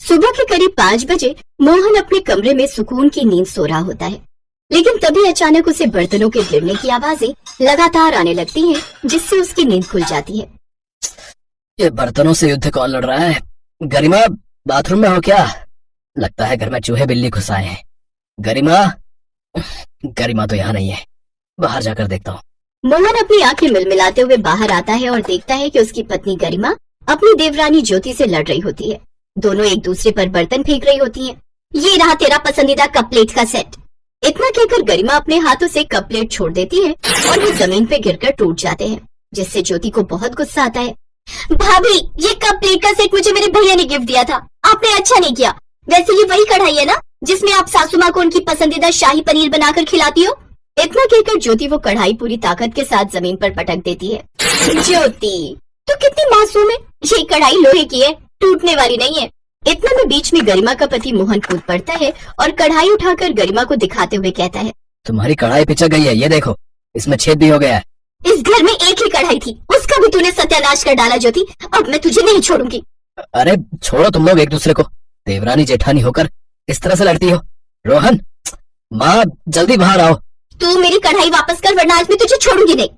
सुबह के करीब 5 बजे मोहन अपने कमरे में सुकून की नींद सो रहा होता है, लेकिन तभी अचानक उसे बर्तनों के गिरने की आवाजें लगातार आने लगती हैं, जिससे उसकी नींद खुल जाती है। ये बर्तनों से युद्ध कौन लड़ रहा है? गरिमा, बाथरूम में हो क्या? लगता है घर में चूहे बिल्ली घुस आए हैं। गरिमा, गरिमा तो यहाँ नहीं है, बाहर जाकर देखता हूँ। मोहन अपनी आंखें मिलमिलाते हुए बाहर आता है और देखता है कि उसकी पत्नी गरिमा अपनी देवरानी ज्योति से लड़ रही होती है। दोनों एक दूसरे पर बर्तन फेंक रही होती हैं। ये रहा तेरा पसंदीदा कप प्लेट का सेट। इतना कहकर गरिमा अपने हाथों से कप प्लेट छोड़ देती है और वो जमीन पे गिरकर टूट जाते हैं, जिससे ज्योति को बहुत गुस्सा आता है। भाभी, ये कप प्लेट का सेट मुझे मेरे भैया ने गिफ्ट दिया था, आपने अच्छा नहीं किया। वैसे ये वही कढ़ाई है ना जिसमें आप सासू माँ को उनकी पसंदीदा शाही पनीर बनाकर खिलाती हो? इतना कहकर ज्योति वो कढ़ाई पूरी ताकत के साथ जमीन पर पटक देती है। ज्योति, तू कितनी मासूम है, ये कढ़ाई लोहे की है, टूटने वाली नहीं है। इतना में बीच में गरिमा का पति मोहन कूद पड़ता है और कढ़ाई उठाकर गरिमा को दिखाते हुए कहता है, तुम्हारी कढ़ाई पिचक गई है, ये देखो, इसमें छेद भी हो गया है। इस घर में एक ही कढ़ाई थी, उसका भी तूने सत्यानाश कर डाला ज्योति। अब मैं तुझे नहीं छोड़ूंगी। अरे छोड़ो तुम लोग एक दूसरे को, देवरानी जेठानी होकर इस तरह से लड़ती हो। रोहन, माँ जल्दी बाहर आओ। तू मेरी कढ़ाई वापस कर, वरना आज मैं तुझे छोड़ूंगी नहीं।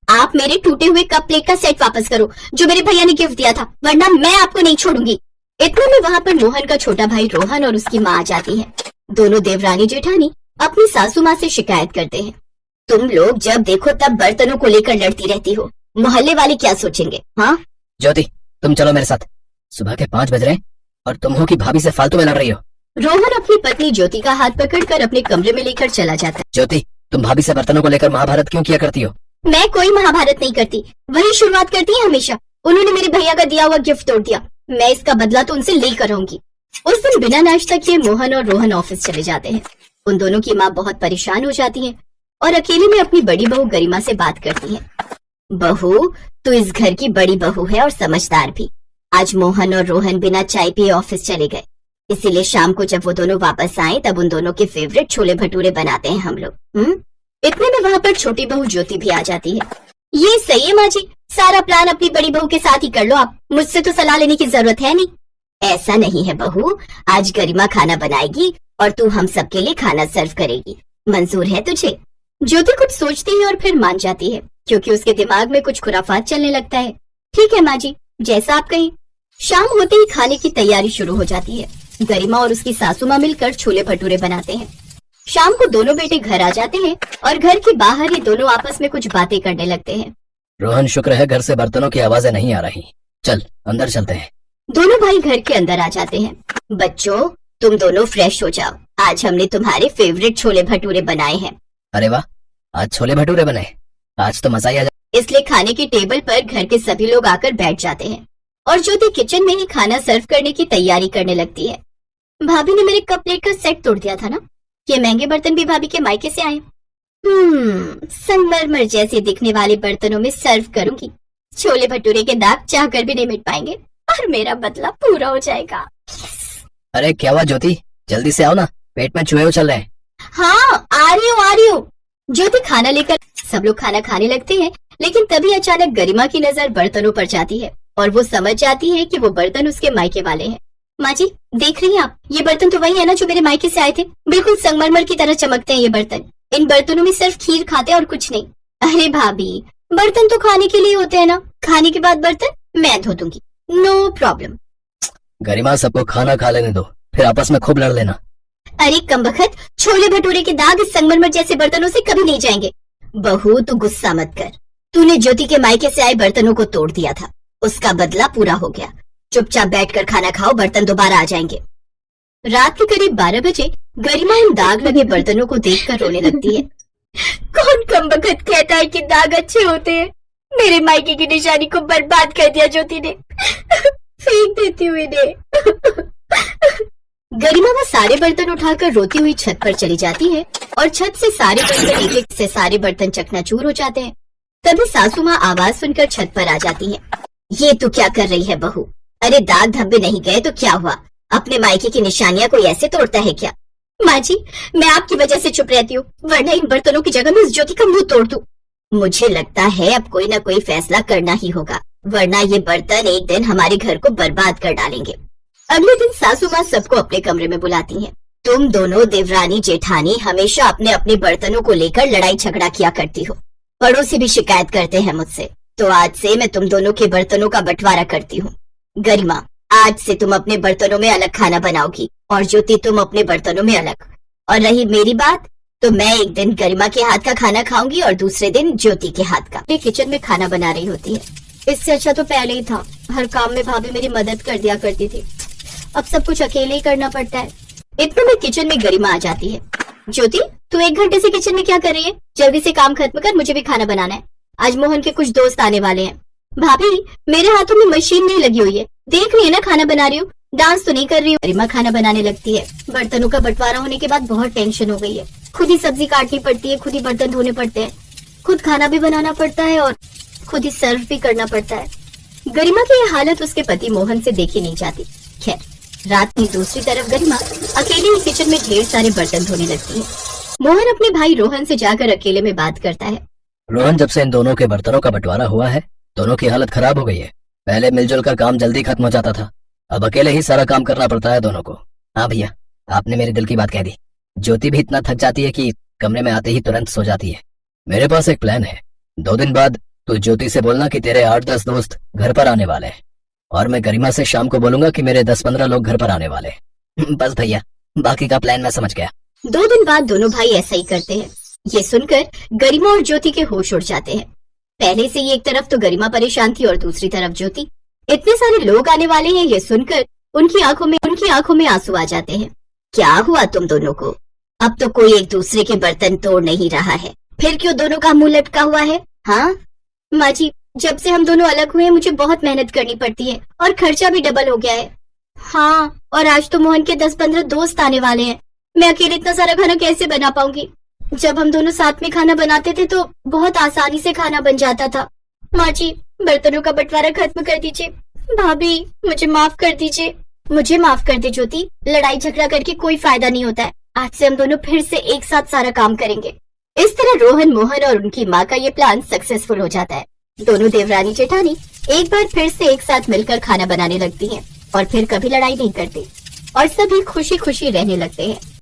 आप मेरे टूटे हुए कप प्लेट का सेट वापस करो जो मेरे भैया ने गिफ्ट दिया था, वरना मैं आपको नहीं छोड़ूंगी। इतने में वहाँ पर मोहन का छोटा भाई रोहन और उसकी माँ आ जाती है। दोनों देवरानी जेठानी अपनी सासू माँ से शिकायत करते हैं, तुम लोग जब देखो तब बर्तनों को लेकर लड़ती रहती हो, मोहल्ले वाले क्या सोचेंगे? हाँ ज्योति, तुम चलो मेरे साथ। सुबह के 5 बज रहे और तुम हो कि भाभी से फालतू में लड़ रही हो। रोहन अपनी पत्नी ज्योति का हाथ पकड़कर अपने कमरे में लेकर चला जाता है। ज्योति, तुम भाभी से बर्तनों को लेकर महाभारत क्यों किया करती हो? मैं कोई महाभारत नहीं करती, वही शुरुआत करती है हमेशा। उन्होंने मेरे भैया का दिया हुआ गिफ्ट तोड़ दिया, मैं इसका बदला तो उनसे लेकर रहूंगी। उस दिन बिना नाश्ता किए मोहन और रोहन ऑफिस चले जाते हैं। उन दोनों की माँ बहुत परेशान हो जाती है और अकेले में अपनी बड़ी बहू गरिमा से बात करती है। बहू, तू इस घर की बड़ी बहू है और समझदार भी। आज मोहन और रोहन बिना चाय पिए ऑफिस चले गए, इसीलिए शाम को जब वो दोनों वापस आए तब उन दोनों के फेवरेट छोले भटूरे बनाते हैं हम लोग। इतने में वहाँ पर छोटी बहू ज्योति भी आ जाती है। ये सही है माँ जी, सारा प्लान अपनी बड़ी बहू के साथ ही कर लो आप, मुझसे तो सलाह लेने की जरूरत है नहीं। ऐसा नहीं है बहू, आज गरिमा खाना बनाएगी और तू हम सबके लिए खाना सर्व करेगी, मंजूर है तुझे? ज्योति कुछ सोचती है और फिर मान जाती है, क्योंकि उसके दिमाग में कुछ खुराफात चलने लगता है। ठीक है माँ जी, जैसा आप कहें। शाम होते ही खाने की तैयारी शुरू हो जाती है। गरिमा और उसकी सासू माँ मिलकर छोले भटूरे बनाते हैं। शाम को दोनों बेटे घर आ जाते हैं और घर के बाहर ही दोनों आपस में कुछ बातें करने लगते हैं। रोहन, शुक्र है घर से बर्तनों की आवाजें नहीं आ रही। चल अंदर चलते हैं। दोनों भाई घर के अंदर आ जाते हैं। बच्चों, तुम दोनों फ्रेश हो जाओ, आज हमने तुम्हारे फेवरेट छोले भटूरे बनाए हैं। अरे वाह, आज छोले भटूरे बने, आज तो मजा ही आ जाए। इसलिए खाने की टेबल पर घर के सभी लोग आकर बैठ जाते हैं और ज्योति किचन में ही खाना सर्व करने की तैयारी करने लगती है। भाभी ने मेरे कप प्लेट का सेट तोड़ दिया था ना, ये महंगे बर्तन भी भाभी के मायके से आए। संगमरमर जैसे दिखने वाले बर्तनों में सर्व करूंगी, छोले भटूरे के दाग चाहकर भी नहीं मिट पाएंगे और मेरा बदला पूरा हो जाएगा। अरे क्या हुआ ज्योति, जल्दी से आओ ना, पेट में चूहे उछल रहे हैं। हाँ आ रही हूँ। ज्योति खाना लेकर सब लोग खाना खाने लगते हैं, लेकिन तभी अचानक गरिमा की नजर बर्तनों पर जाती है और वो समझ जाती है कि वो बर्तन उसके मायके वाले हैं। माँ जी, देख रही हैं आप, ये बर्तन तो वही है ना जो मेरे मायके से आए थे, बिल्कुल संगमरमर की तरह चमकते हैं ये बर्तन। इन बर्तनों में सिर्फ खीर खाते हैं और कुछ नहीं। अरे भाभी, बर्तन तो खाने के लिए होते हैं ना, खाने के बाद बर्तन मैं धो दूंगी, नो प्रॉब्लम। गरिमा, सबको खाना खा लेने दो, फिर आपस में खूब लड़ लेना। अरे कमबख्त, छोले भटूरे के दाग इस संगमरमर जैसे बर्तनों से कभी नहीं जाएंगे। बहू, तू गुस्सा मत कर, तूने ज्योति के मायके से आए बर्तनों को तोड़ दिया था, उसका बदला पूरा हो गया। चुपचाप बैठकर खाना खाओ, बर्तन दोबारा आ जाएंगे। रात के करीब 12 बजे गरिमा इन दाग लगे बर्तनों को देखकर रोने लगती है। कौन कमबख्त कहता है कि दाग अच्छे होते हैं? मेरे मायके की निशानी को बर्बाद कर दिया ज्योति ने, फेंक देती हुई ने। गरिमा वो सारे बर्तन उठाकर रोती हुई छत पर चली जाती है और छत से सारे बर्तन एक एक से सारे बर्तन चकनाचूर हो जाते हैं। तभी सासू माँ आवाज सुनकर छत पर आ जाती है। ये तू क्या कर रही है बहू? अरे दाग धब्बे नहीं गए तो क्या हुआ, अपने मायके की निशानियां कोई ऐसे तोड़ता है क्या? माँ जी, मैं आपकी वजह से चुप रहती हूँ, वरना इन बर्तनों की जगह मैं इस ज्योति का मुंह तोड़ दूं। मुझे लगता है अब कोई ना कोई फैसला करना ही होगा, वरना ये बर्तन एक दिन हमारे घर को बर्बाद कर डालेंगे। अगले दिन सासू माँ सबको अपने कमरे में बुलाती हैं। तुम दोनों देवरानी जेठानी हमेशा अपने अपने बर्तनों को लेकर लड़ाई झगड़ा किया करती हो। पड़ोसी भी शिकायत करते हैं मुझसे, तो आज से मैं तुम दोनों के बर्तनों का बंटवारा करती हूँ। गरिमा, आज से तुम अपने बर्तनों में अलग खाना बनाओगी और ज्योति तुम अपने बर्तनों में अलग। और रही मेरी बात, तो मैं एक दिन गरिमा के हाथ का खाना खाऊंगी और दूसरे दिन ज्योति के हाथ का। ये किचन में खाना बना रही होती है। इससे अच्छा तो पहले ही था, हर काम में भाभी मेरी मदद कर दिया करती थी, अब सब कुछ अकेले ही करना पड़ता है। इतने में किचन में गरिमा आ जाती है। ज्योति, तू 1 घंटे से किचन में क्या कर रही है? जल्दी से काम खत्म कर, मुझे भी खाना बनाना है। आज मोहन के कुछ दोस्त आने वाले हैं। भाभी, मेरे हाथों में मशीन नहीं लगी हुई है, देख रही है ना खाना बना रही हूँ, डांस तो नहीं कर रही हूँ। गरिमा खाना बनाने लगती है। बर्तनों का बंटवारा होने के बाद बहुत टेंशन हो गई है। खुद ही सब्जी काटनी पड़ती है, खुद ही बर्तन धोने पड़ते हैं, खुद खाना भी बनाना पड़ता है और खुद ही सर्व भी करना पड़ता है। गरिमा की यह हालत उसके पति मोहन से देखी नहीं जाती। खैर, रात की दूसरी तरफ गरिमा अकेले ही किचन में ढेर सारे बर्तन धोने लगती है। मोहन अपने भाई रोहन से जाकर अकेले में बात करता है। रोहन, जब से इन दोनों के बर्तनों का बंटवारा हुआ है, दोनों की हालत खराब हो गई है। पहले मिलजुल कर काम जल्दी खत्म हो जाता था, अब अकेले ही सारा काम करना पड़ता है दोनों को। हाँ भैया, आपने मेरे दिल की बात कह दी। ज्योति भी इतना थक जाती है कि कमरे में आते ही तुरंत सो जाती है। मेरे पास एक प्लान है। 2 दिन बाद तू ज्योति से बोलना कि तेरे 8-10 दोस्त घर पर आने वाले हैं, और मैं गरिमा से शाम को बोलूंगा कि मेरे 10-15 लोग घर पर आने वाले हैं। बस भैया, बाकी का प्लान मैं समझ गया। 2 दिन बाद दोनों भाई ऐसा ही करते हैं। ये सुनकर गरिमा और ज्योति के होश उड़ जाते हैं। पहले से ही एक तरफ तो गरिमा परेशान थी और दूसरी तरफ ज्योति। इतने सारे लोग आने वाले हैं ये सुनकर उनकी आंखों में आंसू आ जाते हैं। क्या हुआ तुम दोनों को? अब तो कोई एक दूसरे के बर्तन तोड़ नहीं रहा है, फिर क्यों दोनों का मुंह लटका हुआ है? हाँ माँ जी, जब से हम दोनों अलग हुए मुझे बहुत मेहनत करनी पड़ती है और खर्चा भी डबल हो गया है। हाँ, और आज तो मोहन के 10-15 दोस्त आने वाले हैं। मैं अकेले इतना सारा खाना कैसे बना पाऊंगी? जब हम दोनों साथ में खाना बनाते थे तो बहुत आसानी से खाना बन जाता था। माँ जी, बर्तनों का बंटवारा खत्म कर दीजिए। भाभी, मुझे माफ कर दीजिए। मुझे माफ कर दे ज्योति, लड़ाई झगड़ा करके कोई फायदा नहीं होता है। आज से हम दोनों फिर से एक साथ सारा काम करेंगे। इस तरह रोहन, मोहन और उनकी माँ का ये प्लान सक्सेसफुल हो जाता है। दोनों देवरानी जेठानी एक बार फिर से एक साथ मिलकर खाना बनाने लगती हैं और फिर कभी लड़ाई नहीं करती और सभी खुशी खुशी रहने लगते हैं।